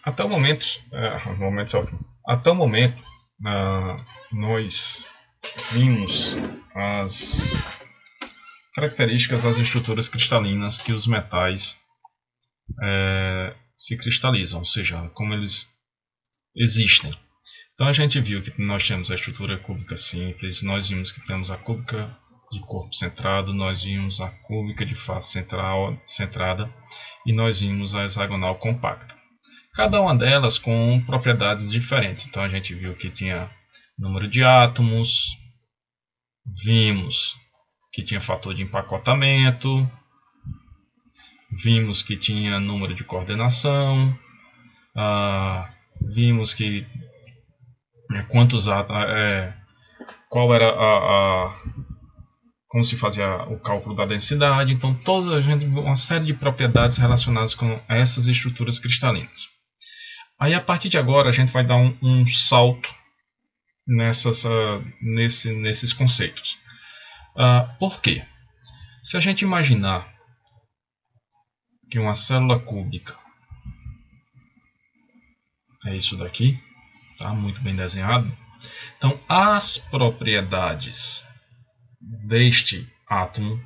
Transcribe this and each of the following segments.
Até o momento, momento é ótimo. Até o momento, nós vimos as características das estruturas cristalinas que os metais se cristalizam, ou seja, como eles existem. Então a gente viu que nós temos a estrutura cúbica simples, nós vimos que temos a cúbica de corpo centrado, nós vimos a cúbica de face centrada e nós vimos a hexagonal compacta. Cada uma delas com propriedades diferentes. Então a gente viu que tinha número de átomos, vimos que tinha fator de empacotamento, vimos que tinha número de coordenação, vimos que quantos átomos, qual era como se fazia o cálculo da densidade. Então toda a gente uma série de propriedades relacionadas com essas estruturas cristalinas. Aí a partir de agora a gente vai dar um salto nesses conceitos. Por quê? Se a gente imaginar que uma célula cúbica é isso daqui, tá? Muito bem desenhado. Então as propriedades deste átomo,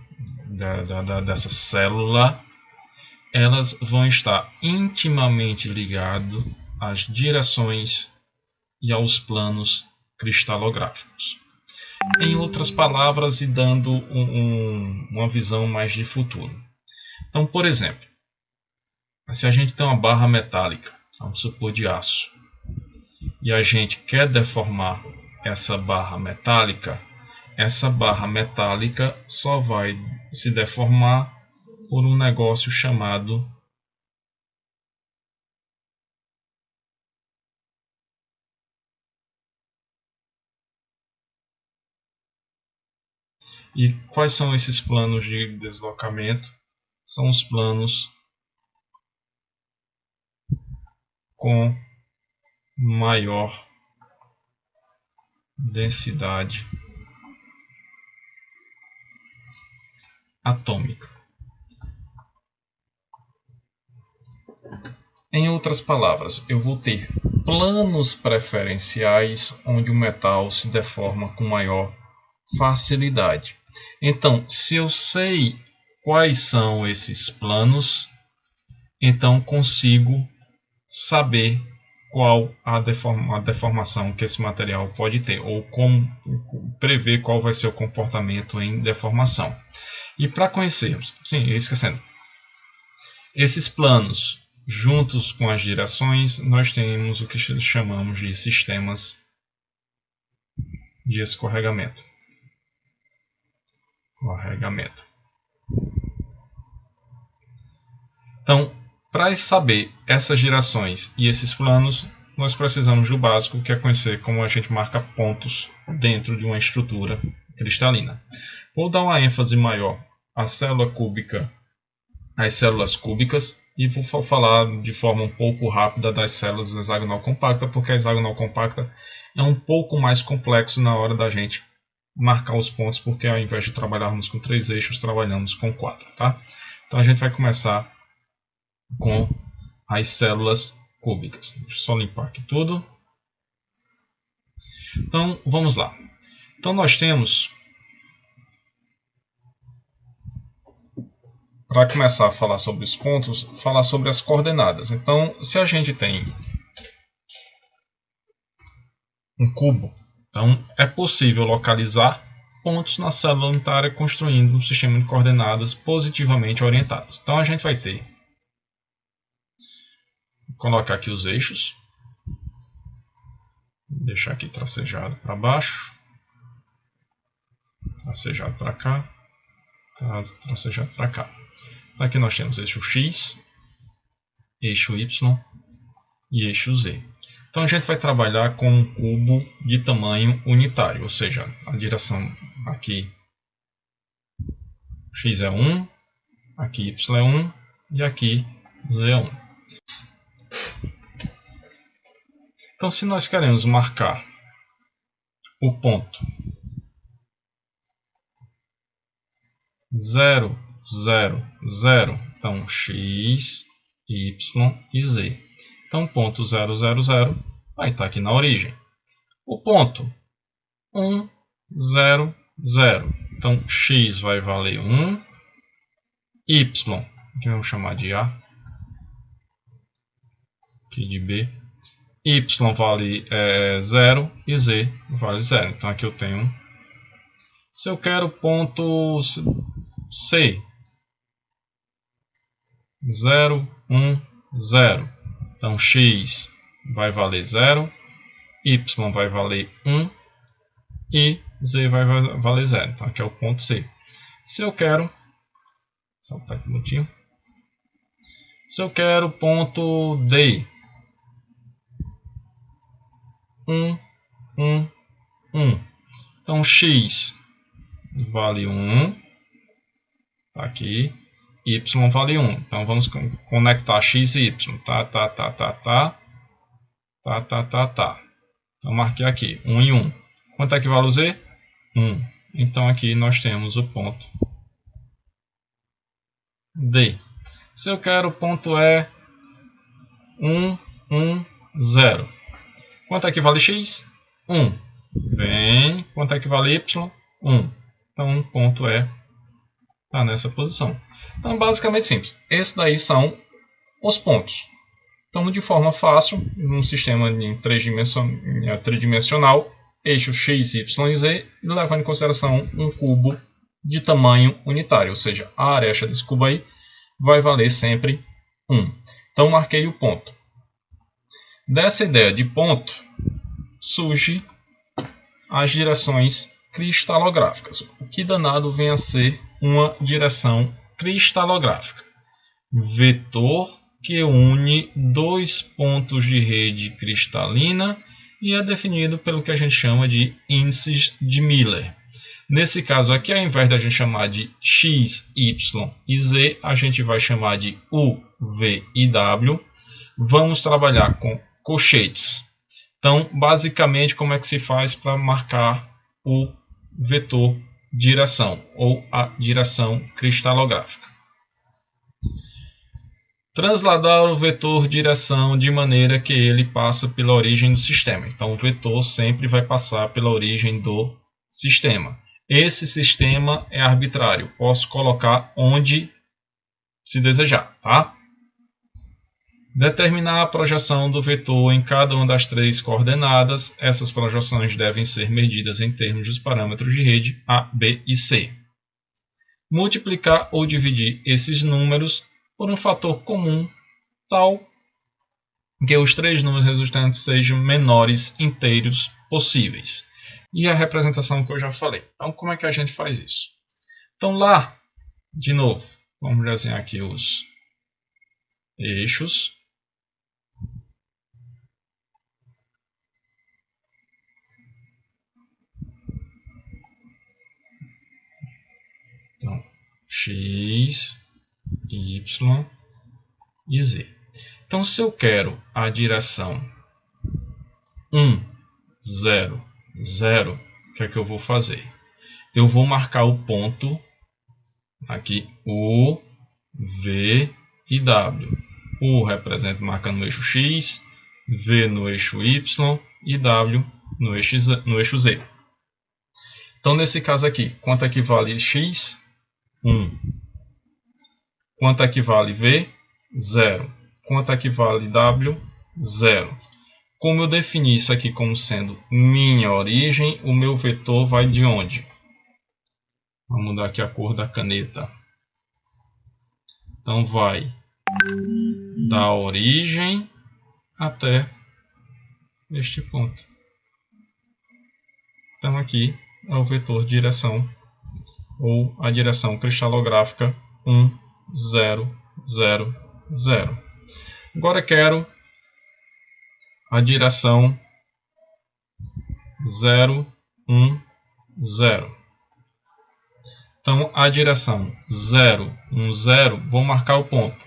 dessa célula, elas vão estar intimamente ligadas às direções e aos planos cristalográficos. Em outras palavras, e dando uma visão mais de futuro. Então, por exemplo, se a gente tem uma barra metálica, vamos supor de aço, e a gente quer deformar essa barra metálica só vai se deformar por um negócio chamado E quais são esses planos de deslocamento? São os planos com maior densidade atômica. Em outras palavras, eu vou ter planos preferenciais onde o metal se deforma com maior facilidade. Então, se eu sei quais são esses planos, então consigo saber qual a deformação que esse material pode ter, ou como prever qual vai ser o comportamento em deformação. E para conhecermos, esquecendo, esses planos juntos com as direções, nós temos o que chamamos de sistemas de escorregamento. Então, para saber essas direções e esses planos, nós precisamos do básico, que é conhecer como a gente marca pontos dentro de uma estrutura cristalina. Vou dar uma ênfase maior à célula cúbica, às células cúbicas, e vou falar de forma um pouco rápida das células hexagonal compacta, porque a hexagonal compacta é um pouco mais complexo na hora da gente marcar os pontos, porque ao invés de trabalharmos com 3 eixos, trabalhamos com 4. Tá? Então a gente vai começar com as células cúbicas. Deixa eu só limpar aqui tudo. Então, vamos lá. Então, nós temos, para começar a falar sobre os pontos, falar sobre as coordenadas. Então, se a gente tem um cubo, então é possível localizar pontos na célula unitária construindo um sistema de coordenadas positivamente orientados. Então, a gente vai ter colocar aqui os eixos, deixar aqui tracejado para baixo, tracejado para cá, tracejado para cá. Aqui nós temos eixo X, eixo Y e eixo Z. Então a gente vai trabalhar com um cubo de tamanho unitário, ou seja, a direção aqui X é 1, aqui Y é 1 e aqui Z é 1. Então, se nós queremos marcar o ponto 0, 0, 0, então X, Y e Z. Então, ponto 0, 0, 0 vai estar aqui na origem. O ponto 1, 0, 0. Então, x vai valer 1, y, que vamos chamar de A, aqui de B, y vale 0 e z vale 0. Então, aqui eu tenho 1. Se eu quero ponto C, 0, 1, 0. Então, x vai valer 0, y vai valer 1 e z vai valer 0. Então, aqui é o ponto C. Se eu quero... Saltar aqui um minutinho. Se eu quero ponto D, 1, 1, 1. Então, x vale 1. Tá aqui. Y vale 1. Então, vamos conectar x e y. Tá. Então, marquei aqui. 1 e 1. Quanto é que vale o z? 1. Então, aqui nós temos o ponto D. Se eu quero o ponto E, 1, 1, 0. Quanto é que vale x? 1. Bem, quanto é que vale y? 1. Então, o ponto E está nessa posição. Então, basicamente simples. Esses daí são os pontos. Então, de forma fácil, num sistema tridimensional, eixo x, y e z, levando em consideração um cubo de tamanho unitário, ou seja, a aresta desse cubo aí vai valer sempre 1. Então, marquei o ponto. Dessa ideia de ponto, surge as direções cristalográficas. O que danado vem a ser uma direção cristalográfica? Vetor que une dois pontos de rede cristalina e é definido pelo que a gente chama de índices de Miller. Nesse caso aqui, ao invés de a gente chamar de x, y e z, a gente vai chamar de u, v e w. Vamos trabalhar com colchetes. Então, basicamente, como é que se faz para marcar o vetor direção ou a direção cristalográfica? Transladar o vetor direção de maneira que ele passa pela origem do sistema. Então, o vetor sempre vai passar pela origem do sistema. Esse sistema é arbitrário. Posso colocar onde se desejar, tá? Determinar a projeção do vetor em cada uma das três coordenadas. Essas projeções devem ser medidas em termos dos parâmetros de rede A, B e C. Multiplicar ou dividir esses números por um fator comum tal que os três números resultantes sejam menores inteiros possíveis. E a representação que eu já falei. Então, como é que a gente faz isso? Então, lá, de novo, vamos desenhar aqui os eixos. Então, x, y e z. Então, se eu quero a direção 1, 0, 0, o que é que eu vou fazer? Eu vou marcar o ponto aqui U, V e W. U representa marcando no eixo X, V no eixo Y e W no eixo Z. Então, nesse caso aqui, quanto equivale X? 1. Quanto equivale V? 0. Quanto equivale W? 0. Como eu defini isso aqui como sendo minha origem, o meu vetor vai de onde? Vamos mudar aqui a cor da caneta. Então, vai da origem até este ponto. Então, aqui é o vetor direção, ou a direção cristalográfica 1, 0, 0, 0. Agora quero a direção 0, 1, 0. Então, a direção 0, 1, 0, vou marcar o ponto.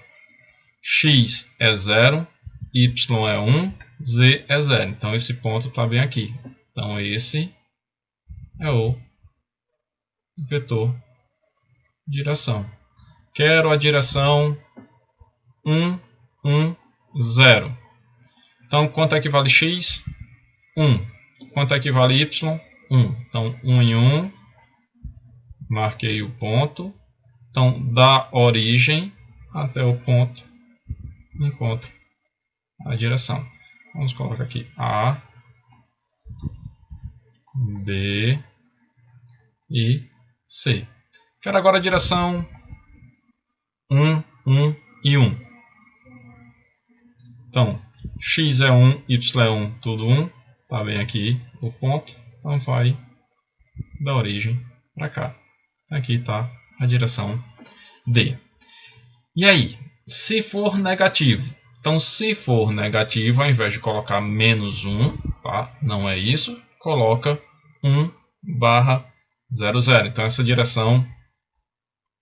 X é 0, Y é 1, Z é 0. Então, esse ponto está bem aqui. Então, esse é o vetor direção. Quero a direção 1, 1, 0. Então, quanto equivale x? 1. Quanto equivale y? 1. Então, 1 em 1. Marquei o ponto. Então, da origem até o ponto, encontro a direção. Vamos colocar aqui A, B e C. Quero agora a direção 1, 1 e 1. Então, x é 1, y é 1, tudo 1. Está bem aqui o ponto. Então, vai da origem para cá. Aqui está a direção D. E aí, se for negativo? Então, se for negativo, ao invés de colocar menos 1, tá? Não é isso, coloca 1/0, 0. Então, essa direção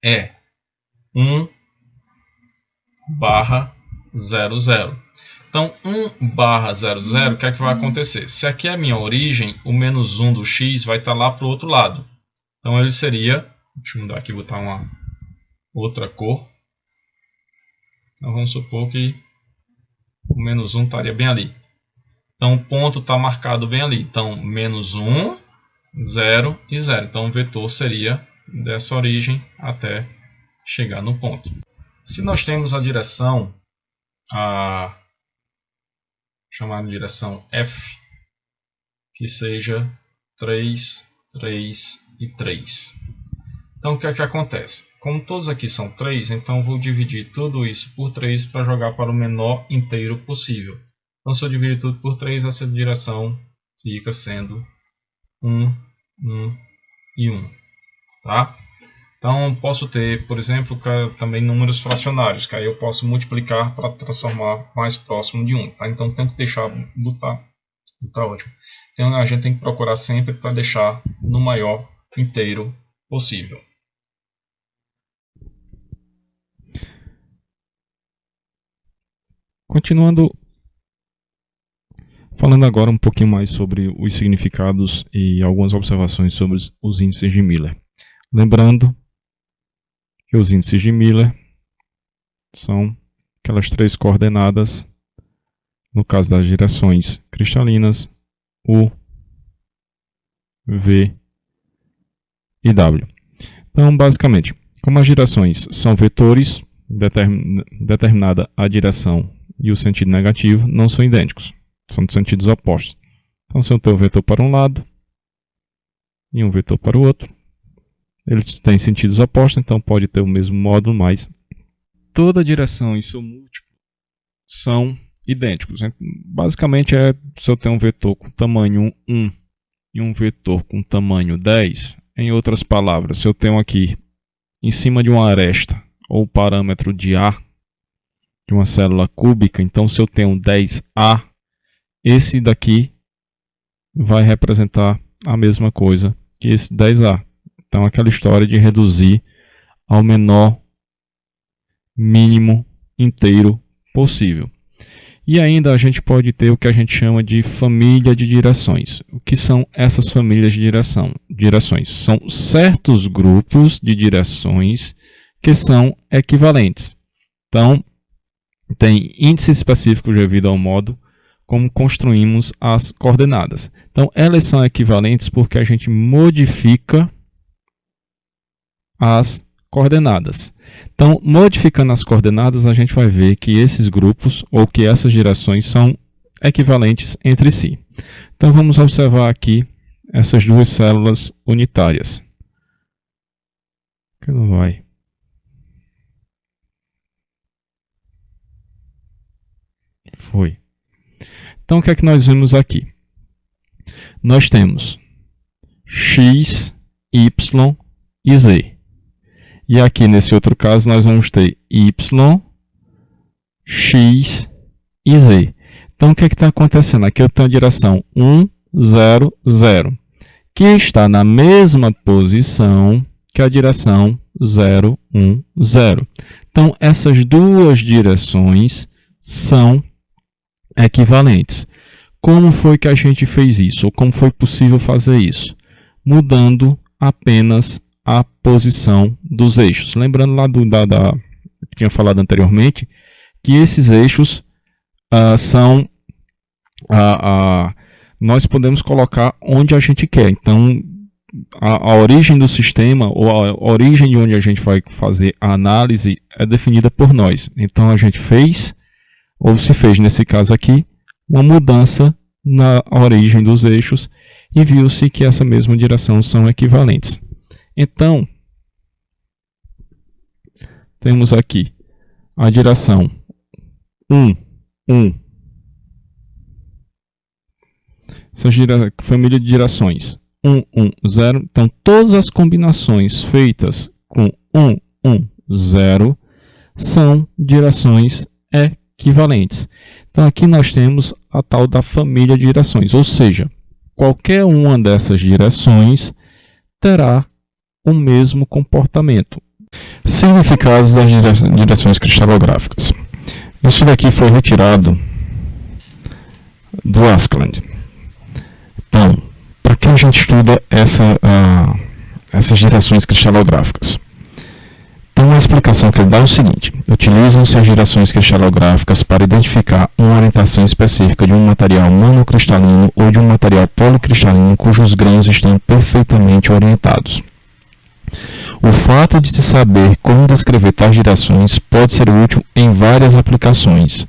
é 1/0, 0. Então, 1/0, 0, o que é que vai acontecer? Se aqui é a minha origem, o menos 1 do x vai estar lá para o outro lado. Então, ele seria... Deixa eu mudar aqui, botar uma outra cor. Então, vamos supor que o menos 1 estaria bem ali. Então, o ponto está marcado bem ali. Então, menos 1, 0 e 0. Então, o vetor seria dessa origem até chegar no ponto. Se nós temos a direção, chamada de direção F, que seja 3, 3 e 3. Então, o que é que acontece? Como todos aqui são 3, então eu vou dividir tudo isso por 3 para jogar para o menor inteiro possível. Então, se eu dividir tudo por 3, essa direção fica sendo 1, 1 e 1. Tá? Então, posso ter, por exemplo, também números fracionários, que aí eu posso multiplicar para transformar mais próximo de 1. Tá? Então, tenho que deixar lutar. Tá ótimo. Então, a gente tem que procurar sempre para deixar no maior inteiro possível. Continuando, falando agora um pouquinho mais sobre os significados e algumas observações sobre os índices de Miller. Lembrando que os índices de Miller são aquelas 3 coordenadas, no caso das direções cristalinas, U, V e W. Então, basicamente, como as direções são vetores, determinada a direção e o sentido negativo não são idênticos, são de sentidos opostos. Então, se eu tenho um vetor para um lado e um vetor para o outro, eles têm sentidos opostos, então pode ter o mesmo módulo, mas toda direção e seu múltiplo são idênticos. Basicamente, se eu tenho um vetor com tamanho 1 e um vetor com tamanho 10, em outras palavras, se eu tenho aqui em cima de uma aresta ou parâmetro de A, de uma célula cúbica, então se eu tenho 10A, esse daqui vai representar a mesma coisa que esse 10A. Então, aquela história de reduzir ao menor mínimo inteiro possível. E ainda a gente pode ter o que a gente chama de família de direções. O que são essas famílias de direções? São certos grupos de direções que são equivalentes. Então, tem índice específico devido ao modo como construímos as coordenadas. Então, elas são equivalentes porque a gente modifica as coordenadas. Então, modificando as coordenadas, a gente vai ver que esses grupos ou que essas direções são equivalentes entre si. Então, vamos observar aqui essas duas células unitárias. Que não vai. Foi. Então, o que é que nós vemos aqui? Nós temos x, y e z. E aqui, nesse outro caso, nós vamos ter y, x e z. Então, o que está acontecendo? Aqui eu tenho a direção 1, 0, 0, que está na mesma posição que a direção 0, 1, 0. Então, essas duas direções são equivalentes. Como foi que a gente fez isso? Ou como foi possível fazer isso? Mudando apenas a posição dos eixos. Lembrando lá que tinha falado anteriormente, que esses eixos são nós podemos colocar onde a gente quer. Então, a origem do sistema, ou a origem de onde a gente vai fazer a análise, é definida por nós. Então, a gente fez, ou se fez nesse caso aqui, uma mudança na origem dos eixos e viu-se que essa mesma direção são equivalentes. Então, temos aqui a direção 1, 1. Essa família de direções 1, 1, 0. Então, todas as combinações feitas com 1, 1, 0 são direções equivalentes. Então, aqui nós temos a tal da família de direções, ou seja, qualquer uma dessas direções terá o mesmo comportamento. Significados das direções cristalográficas. Isso daqui foi retirado do Askland. Então, para que a gente estuda essas direções cristalográficas? Então, a explicação que ele dá é o seguinte: utilizam-se as direções cristalográficas para identificar uma orientação específica de um material monocristalino ou de um material policristalino cujos grãos estão perfeitamente orientados. O fato de se saber como descrever tais direções pode ser útil em várias aplicações.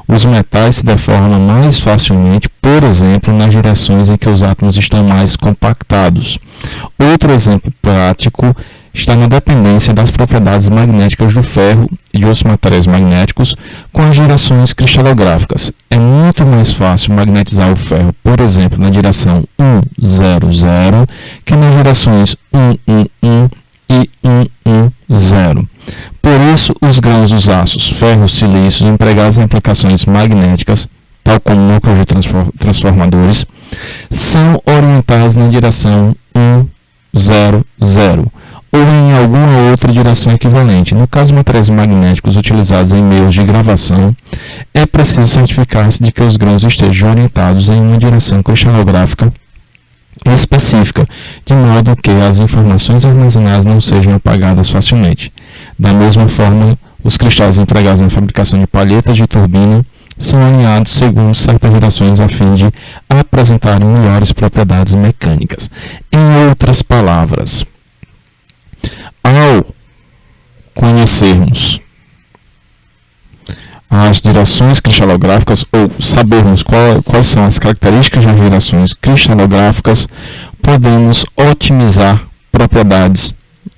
Os metais se deformam mais facilmente, por exemplo, nas direções em que os átomos estão mais compactados. Outro exemplo prático está na dependência das propriedades magnéticas do ferro e de outros materiais magnéticos com as direções cristalográficas. É muito mais fácil magnetizar o ferro, por exemplo, na direção 1, 0, 0, que nas direções 1, 1, 1 e 1, 1, 0. Por isso, os grãos dos aços, ferros, silícios empregados em aplicações magnéticas, tal como núcleos de transformadores, são orientados na direção 1, 0, 0, ou em alguma outra direção equivalente. No caso de materiais magnéticos utilizados em meios de gravação, é preciso certificar-se de que os grãos estejam orientados em uma direção cristalográfica específica, de modo que as informações armazenadas não sejam apagadas facilmente. Da mesma forma, os cristais empregados na fabricação de palhetas de turbina são alinhados segundo certas direções a fim de apresentarem melhores propriedades mecânicas. Em outras palavras, ao conhecermos as direções cristalográficas, ou sabermos quais são as características das direções cristalográficas, podemos otimizar propriedades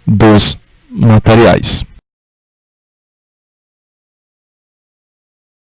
dos materiais.